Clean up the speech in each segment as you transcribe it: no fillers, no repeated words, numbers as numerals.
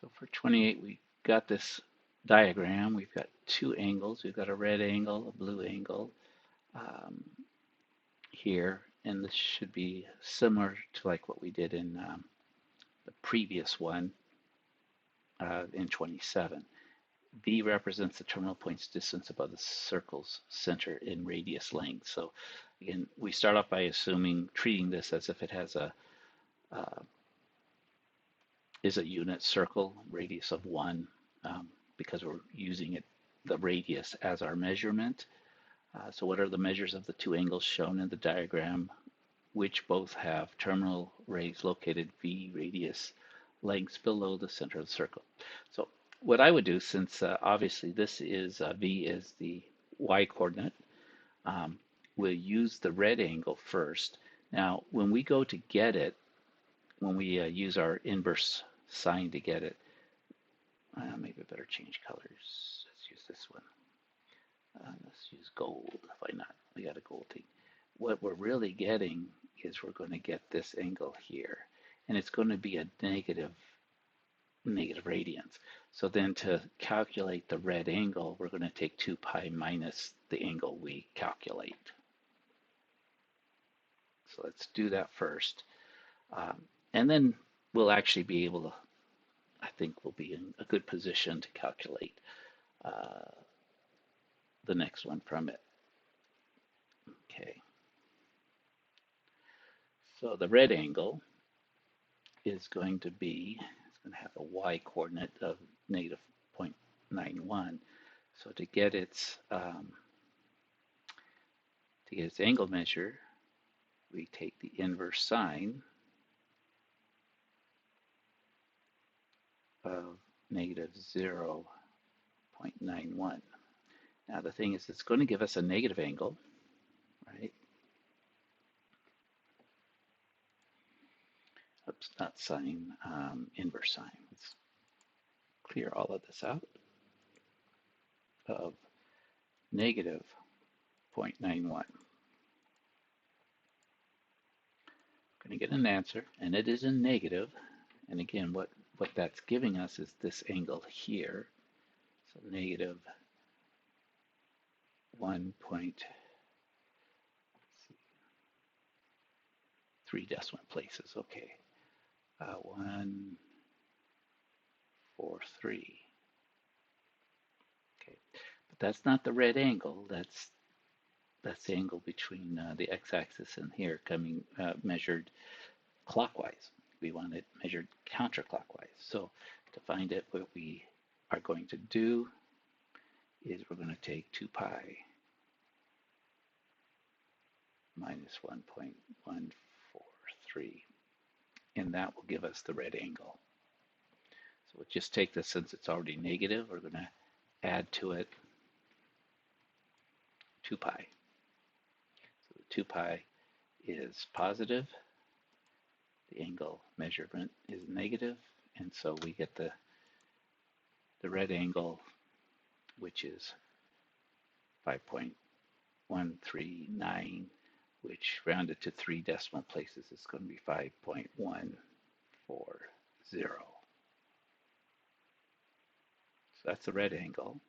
So for 28, we got this diagram. We've got two angles. We've got a red angle, a blue angle um, here, and this should be similar to like what we did in the previous one in 27. B represents the terminal point's distance above the circle's center in radius length. So again, we start off by assuming, treating this as if it has is a unit circle, radius of 1, because we're using the radius as our measurement. So what are the measures of the two angles shown in the diagram, which both have terminal rays located V radius lengths below the center of the circle? So what I would do, since obviously this is V is the y coordinate, we'll use the red angle first. Now, when we go to get it, when we use our inverse sign to get it, maybe I better change colors. Let's use this one. Let's use gold. Why not? We got a gold thing. What we're really getting is we're going to get this angle here, and it's going to be a negative radians. So then to calculate the red angle, we're going to take 2 pi minus the angle we calculate. So let's do that first. And then we'll actually be able to, I think we'll be in a good position to calculate the next one from it. Okay. So the red angle is going to be, it's going to have a y coordinate of negative 0.91. So to get its angle measure, we take the inverse sine of negative 0.91. Now the thing is, it's going to give us a negative angle, right? Oops, not sine, inverse sine. Let's clear all of this out. Of negative 0.91. We're going to get an answer, and it is in negative. And again, what that's giving us is this angle here. So negative 1.3 decimal places. Okay, 143. Okay, but that's not the red angle. That's the angle between the x-axis and here, coming measured clockwise. We want it measured counterclockwise. So to find it, what we are going to do is we're going to take 2 pi minus 1.143, and that will give us the red angle. So we'll just take this, since it's already negative, we're going to add to it 2 pi. So the 2 pi is positive, the angle measurement is negative, and so we get the red angle, which is 5.139, which rounded to 3 decimal places is going to be 5.140. So that's the red angle.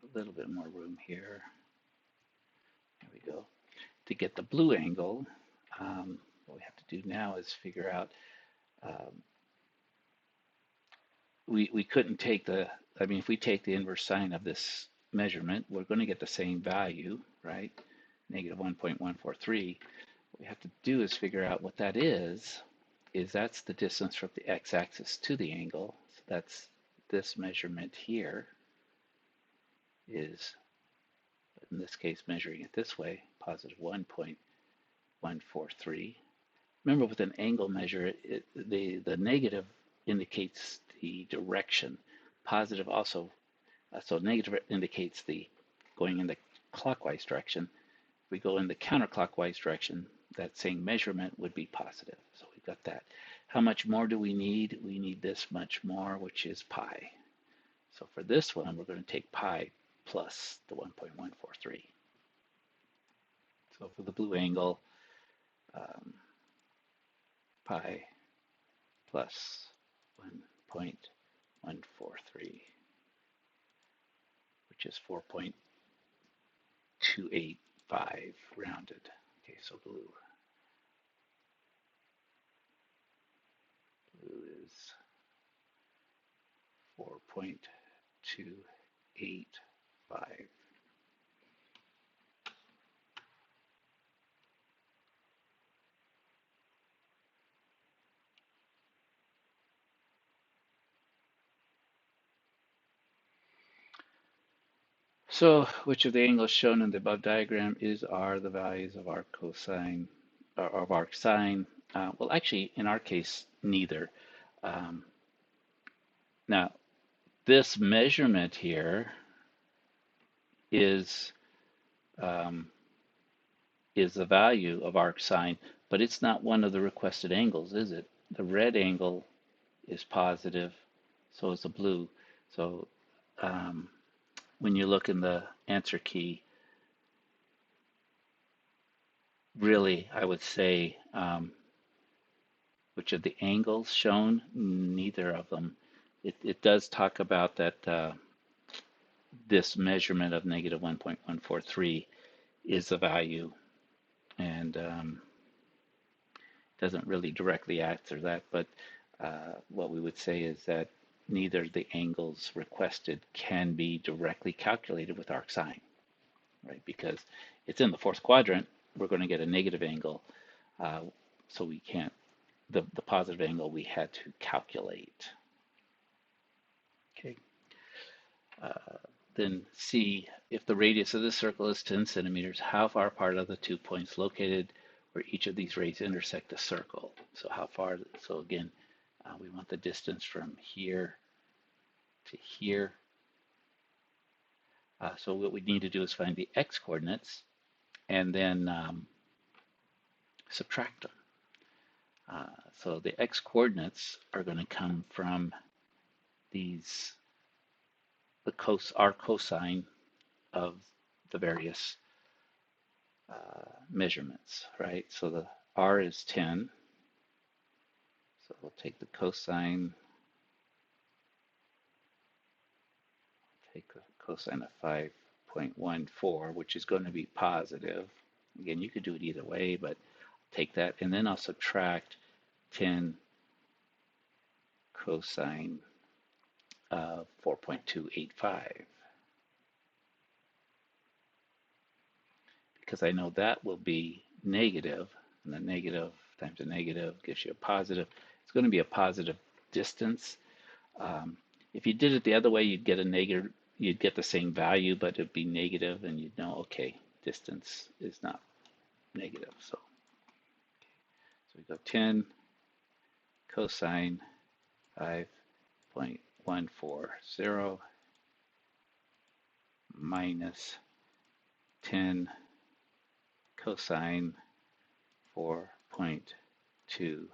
A little bit more room here. There we go. To get the blue angle, what we have to do now is figure out, we couldn't take if we take the inverse sine of this measurement, we're going to get the same value, right? Negative 1.143. What we have to do is figure out what that is that's the distance from the x-axis to the angle. So that's this measurement here is, in this case, measuring it this way, positive 1.143. Remember, with an angle measure, the negative indicates the direction. Positive also, so negative indicates the going in the clockwise direction. If we go in the counterclockwise direction, that same measurement would be positive. So we've got that. How much more do we need? We need this much more, which is pi. So for this one, we're going to take pi plus the 1.143. So for the blue angle, pi plus 1.143, which is 4.285 rounded. Okay, so blue is 4.285. So which of the angles shown in the above diagram are the values of arc cosine, or of arc sine? Well, actually, in our case, neither. Um, now, this measurement here is um, is the value of arc sine, but it's not one of the requested angles, is it? The red angle is positive, so is the blue. So um, when you look in the answer key, really, I would say, which of the angles shown? Neither of them. It does talk about that this measurement of negative 1.143 is the value, and doesn't really directly answer that, but what we would say is that neither the angles requested can be directly calculated with arc sine, right? Because it's in the fourth quadrant, we're going to get a negative angle, so we can't, the positive angle we had to calculate. Okay. Then C, if the radius of this circle is 10 centimeters, how far apart are the 2 points located where each of these rays intersect the circle? So how far, so again, we want the distance from here to here. So what we need to do is find the x coordinates and then subtract them. So the x coordinates are going to come from these, our cosine of the various measurements, right? So the r is 10. So we'll take the cosine, take a cosine of 5.14, which is going to be positive. Again, you could do it either way, but take that, and then I'll subtract 10 cosine of 4.285, because I know that will be negative, and the negative times a negative gives you a positive. It's going to be a positive distance. If you did it the other way, you'd get a negative, you'd get the same value, but it'd be negative, and you'd know, okay, distance is not negative. So we go 10 cosine 5.140 minus 10 cosine 4.285.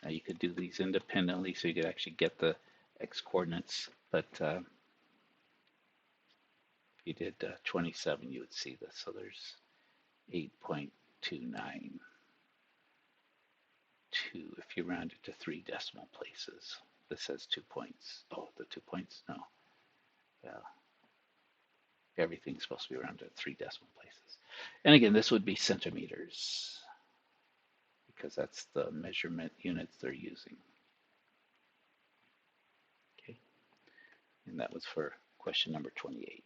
Now you could do these independently, so you could actually get the x coordinates, but if you did 27, you would see this. So there's 8.292 if you round it to 3 decimal places. This says 2 points. Oh, the 2 points? No. Yeah. Everything's supposed to be rounded to 3 decimal places. And again, this would be centimeters, because that's the measurement units they're using. Okay. And that was for question number 28.